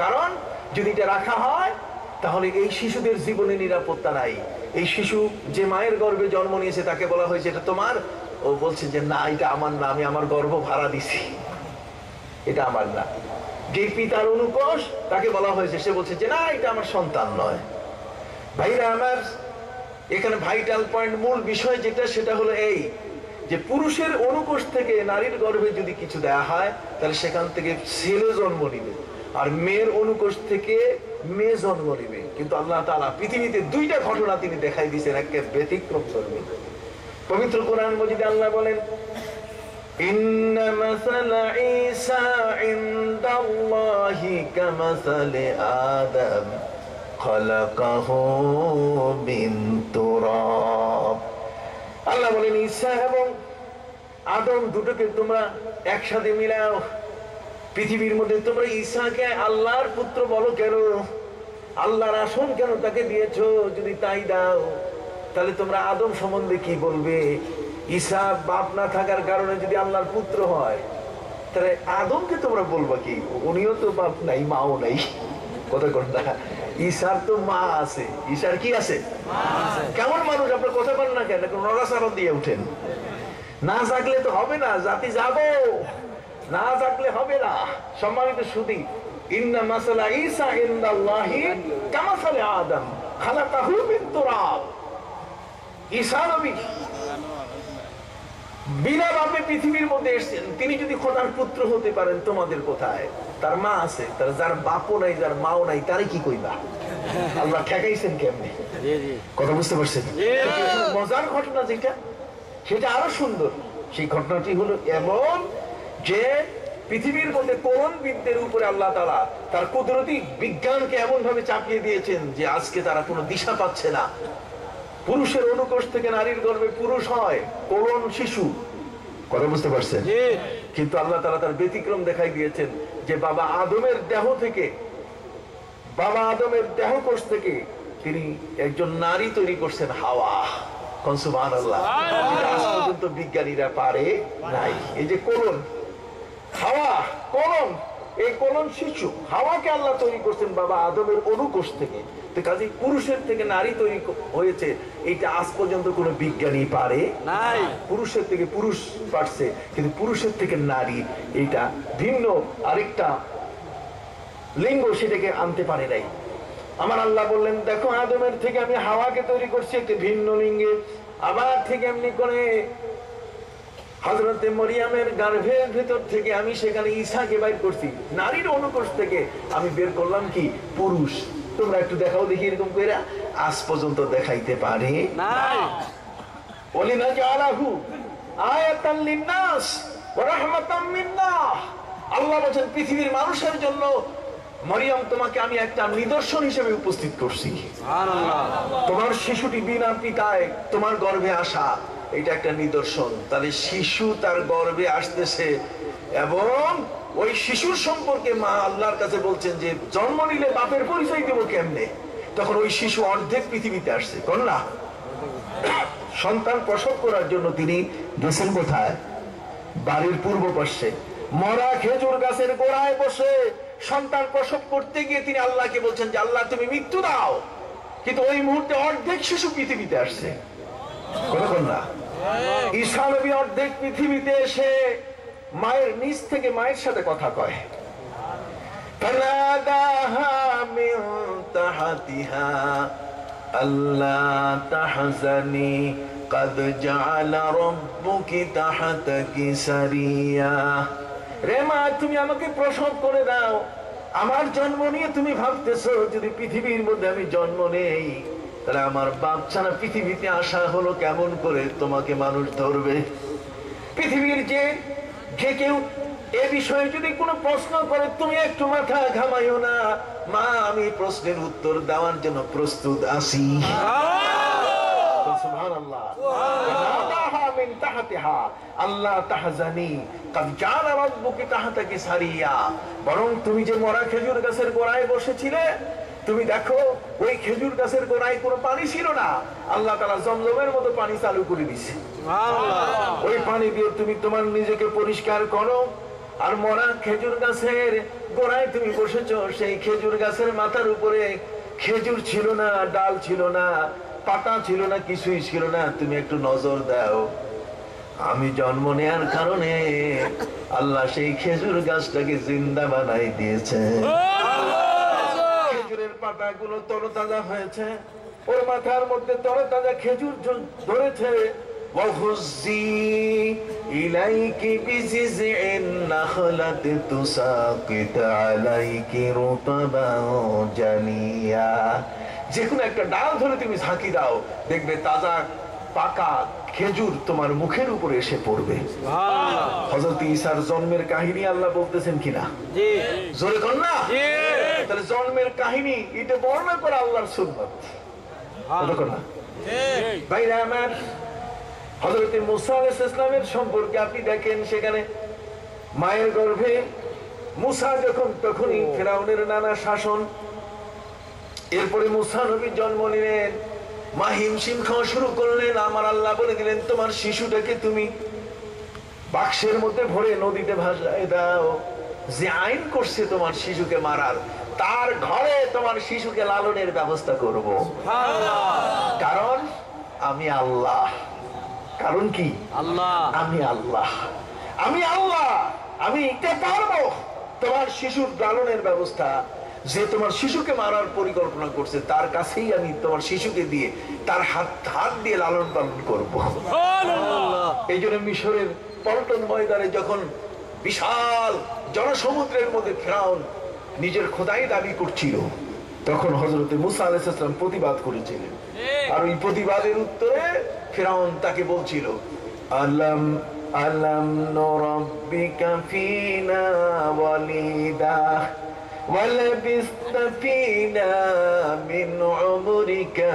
কারণ যদি এটা রাখা হয় তাহলে এই শিশুদের জীবনে নিরাপত্তা নাই। এই শিশু যে মায়ের গর্ভে জন্ম নিয়েছে তাকে বলা হয়েছে এটা তোমার, ও বলছে যে না এটা আমার না, আমি আমার গর্ভ ভাড়া দিছি, এটা আমার না। যে পিতার অনুকোষ তাকে বলা হয়েছে, সে বলছে যে না এটা আমার সন্তান নয়। ভাইরা আমার, এখানে ভাইটাল পয়েন্ট, মূল বিষয় যেটা সেটা হলো এই যে পুরুষের অনুকোষ থেকে নারীর গর্ভে যদি কিছু দেয়া হয় তাহলে সেখান থেকে ছেলে জন্ম নিবে, আর মেয়ের অনুকোষ থেকে মেয়ে জন্ম নিবে। কিন্তু আল্লাহ তাআলা পৃথিবীতে দুইটা ঘটনা তিনি দেখাই দিয়েছেন, একটা ব্যতিক্রম ধর্মী। পবিত্র কোরআন মাজিদে আল্লাহ বলেন, ইন্না মাসালা ঈসা ইনদাল্লাহি কামাসালি আদম খালাকাহু মিন তুরাব। আল্লাহ বলেন ঈসা এবং আদম দুটোকে তোমরা একসাথে মিলাও। পৃথিবীর মধ্যে তোমরা ঈসাকে আল্লাহর পুত্র বলো কেন? আল্লাহর আসন কেন তাকে দিয়েছো? যদি তাই দাও তাহলে তোমরা আদম সম্বন্ধে কি বলবে? ঈসা বাপ না থাকার কারণে যদি আল্লাহর পুত্র হয় তাহলে আদমকে তোমরা বলবা কি? উনিও তো বাপ নাই, মাও নাই। কথা কথা, ঈসার তো মা আছে। ঈসার কি আছে? কেমন মানুষ আপনার কথা বলেন না কেন? নড়াচড়া দিয়ে উঠেন। না জাগলে তো হবে না, জাতি যাবো, না জাগলে হবে না। সম্মানিত সুধী, ইন্না মাসালা ঈসা ইনদাল্লাহি কামাসালি আদম খালাকাহু মিন তুরাব। ঈসা নবী বিনা বাপে পৃথিবীর মধ্যে এসেছেন। তিনি যদি খোদার পুত্র হতে পারেন, তোমাদের কোথায়? তার মা আছে, তার যার বাপও নাই, যার মাও নাই, তারে কি কইবা? আল্লাহ ঠেকাইছেন কেমনে? কথা বুঝতে পারছেন? মজার ঘটনা যেটা, সেটা আরো সুন্দর। সেই ঘটনাটি হলো এমন যে পৃথিবীর মধ্যে কোরআনবিদদের উপরে আল্লাহ তাআলা তার কুদরতি বিজ্ঞানকে এমন ভাবে চাপিয়ে দিয়েছেন যে আজকে তারা কোনো দিশা পাচ্ছে না। পুরুষের অনুকোষ থেকে নারীর গর্ভে পুরুষ হয়, কোরআন শিশু। কথা বুঝতে পারছেন? কিন্তু আল্লাহ তাআলা তার ব্যতিক্রম দেখাই দিয়েছেন যে বাবা আদমের দেহ থেকে, বাবা আদমের দেহকোষ থেকে তিনি একজন নারী তৈরি করছেন, হাওয়া। সুবহানাল্লাহ। আজ পর্যন্ত বিজ্ঞানীরা পারে নাই। এই যে কোলন, হাওয়া, কোলন, এই কোলন শিশু হাওয়াকে আল্লাহ তৈরি করছেন বাবা আদমের অনুকোষ থেকে। তো কাজে পুরুষের থেকে নারী তৈরি হয়েছে, এটা আজ পর্যন্ত কোনো বিজ্ঞানী পারে নাই। পুরুষের থেকে পুরুষ পারছে, কিন্তু পুরুষের থেকে নারী, এটা ভিন্ন আরেকটা লিঙ্গ, সেটাকে আনতে পারে নাই। আমার আল্লাহ বললেন, দেখো আদমের থেকে আমি হাওয়াকে তৈরি করছি একটি ভিন্ন লিঙ্গে। আবার ঠিক এমনি করে হযরতে মরিয়মের গর্ভের ভিতর থেকে আমি সেখানে ঈসাকে বাইর করছি, নারীর অনুকোষ থেকে আমি বের করলাম কি? পুরুষ। তোমরা একটু দেখাও দেখি, এরকম করে আজ পর্যন্ত দেখাইতে পারে না। ওয়ালিনাজআলাহু আয়াতাল লিন্নাস ওয়া রাহমাতাম মিন্না। আল্লাহ বলেন পৃথিবীর মানুষের জন্য মরিয়ম তোমাকে আমি একটা নিদর্শন হিসেবে উপস্থিত করছি। সুবহানাল্লাহ। তোমার শিশুটি বিনা পিতায় তোমার গর্ভে আসা, এটা একটা নিদর্শন। তাহলে শিশু তার গর্ভে আসতেছে এবং ওই শিশুর সম্পর্কে মা আল্লাহর কাছে বলছেন যে জন্ম নিলে বাপের পরিচয় দেব কেমনে? তখন ওই শিশু অর্ধেক পৃথিবীতে আসছে। কন্যা সন্তান প্রসব করার জন্য তিনি গেছেন কোথায়? বাড়ির পূর্ব পাশে মরা খেজুর গাছের গোড়ায় বসে সন্তান প্রসব করতে গিয়ে তিনি আল্লাহকে বলছেন যে আল্লাহ তুমি মৃত্যু দাও। কিন্তু ওই মুহূর্তে অর্ধেক শিশু পৃথিবীতে আসছে। কতক্ষণ না? ঈসা নবী অর্ধেক পৃথিবীতে এসে মায়ের নিচ থেকে মায়ের সাথে কথা কয়। ফানাদাহা মিন তাহতিহা আল্লা তাহজানি قد جعل ربك تحتك سريا। রে মা, তুমি আমাকে প্রসব করে দাও। আমার জন্ম নিয়ে তুমি ভাবতেছো যদি পৃথিবীর মধ্যে আমি জন্ম নেই তাহলে আমার বাপ ছাড়া পৃথিবীতে আসা হলো কেমন করে? তোমাকে মানুষ ধরবে। পৃথিবীর যে কেউ এ বিষয়ে যদি কোনো প্রশ্ন করে তুমি একটু মাথা ঘামাইও না মা, আমি প্রশ্নের উত্তর দেওয়ার জন্য প্রস্তুত আছি। সুবহানাল্লাহ। নাদাহা মিন তাহতিহা আল্লাহ তাহজানি কাদ জাআলা রাব্বুকি তাহতাকি সারিয়া। বরং তুমি যে মরা খেজুর গাছের গোড়ায় বসেছিলে, তুমি দেখো ওই খেজুর গাছের গোড়ায় কোনো পানি ছিল না, আল্লাহ তাআলা জমজমের মতো পানি চালু করে দিয়েছে। সুবহানাল্লাহ। ওই পানি দিয়ে তুমি তোমার নিজেকে পরিষ্কার করো, আর মরা খেজুর গাছের গোড়ায় তুমি বসেছো, সেই খেজুর গাছের মাথার উপরে খেজুর ছিল না, ডাল ছিল না, পাতা ছিল না, কিছুই ছিল না। তুমি একটু নজর দাও, আমি জন্ম নেয়ার কারণে আল্লাহ সেই খেজুর গাছটাকে জিন্দা বানাই দিয়েছে। খেজুরের পাতাগুলো তরতাজা হয়েছে, ওর মাথার মধ্যে তরতাজা খেজুর ধরেছে। وَهُزِّي إِلَيْكِ بِجِذْعِ النَّخْلَةِ تُسَاقِطْ عَلَيْكِ رُطَبًا جَنِيًّا। যে কোনো একটা ডাল ধরে তুমি ঝাঁকি দাও, দেখবে তাজা পাকা খেজুর তোমার মুখের উপরে এসে পড়বে। হযরত ঈসার জন্মের কাহিনী আল্লাহ বলতেছেন কিনা? জি, জোরে কোন না? জি। তাহলে জন্মের কাহিনী এটা বর্ণনা করা আল্লাহর সুন্নাত, কত না? ঠিক ভাইরা আমার, হযরত মুসা আলাইহিস সালামের সম্পর্কে আপনি দেখেন, সেখানে মায়ের গর্ভে মুসা যখন, তখনই ফেরাউনের নানা শাসন। এরপরে মুসা নবী জন্ম নিলেন, মা হিমশিম খাওয়া শুরু করলেন। আমার আল্লাহ বলে দিলেন, তোমার শিশুটাকে তুমি বাক্সের মধ্যে ভরে নদীতে ভাসায় দাও। যে আইন করছে তোমার শিশুকে মারার, তার ঘরে তোমার শিশুকে লালনের ব্যবস্থা করব। কারণ আমি আল্লাহ। কারণ কি? আল্লাহ। আমি আল্লাহ, আমি আল্লাহ, আমি এটা পারবো তোমার শিশুর লালনের ব্যবস্থা। যে তোমার শিশুকে মারার পরিকল্পনা করছে, তার কাছেই আমি তোমার শিশুকে দিয়ে তার হাত দিয়ে লালন পালন করবো। এই জন্য মিশরের পল্টন ময়দানে যখন বিশাল জনসমুদ্রের মধ্যে ফেরাউন নিজের খোদাই দাবি করছিল, তখন হযরত মুসা আলাইহিস সালাম প্রতিবাদ করেছিলেন। আর ওই প্রতিবাদের উত্তরে ফেরাউন তাকে বলছিল, আলাম আলাম নুরাব্বিকা ফিনা ওয়ালিদা ওয়ালাবিস্তা ফিনা মিন উমরিকা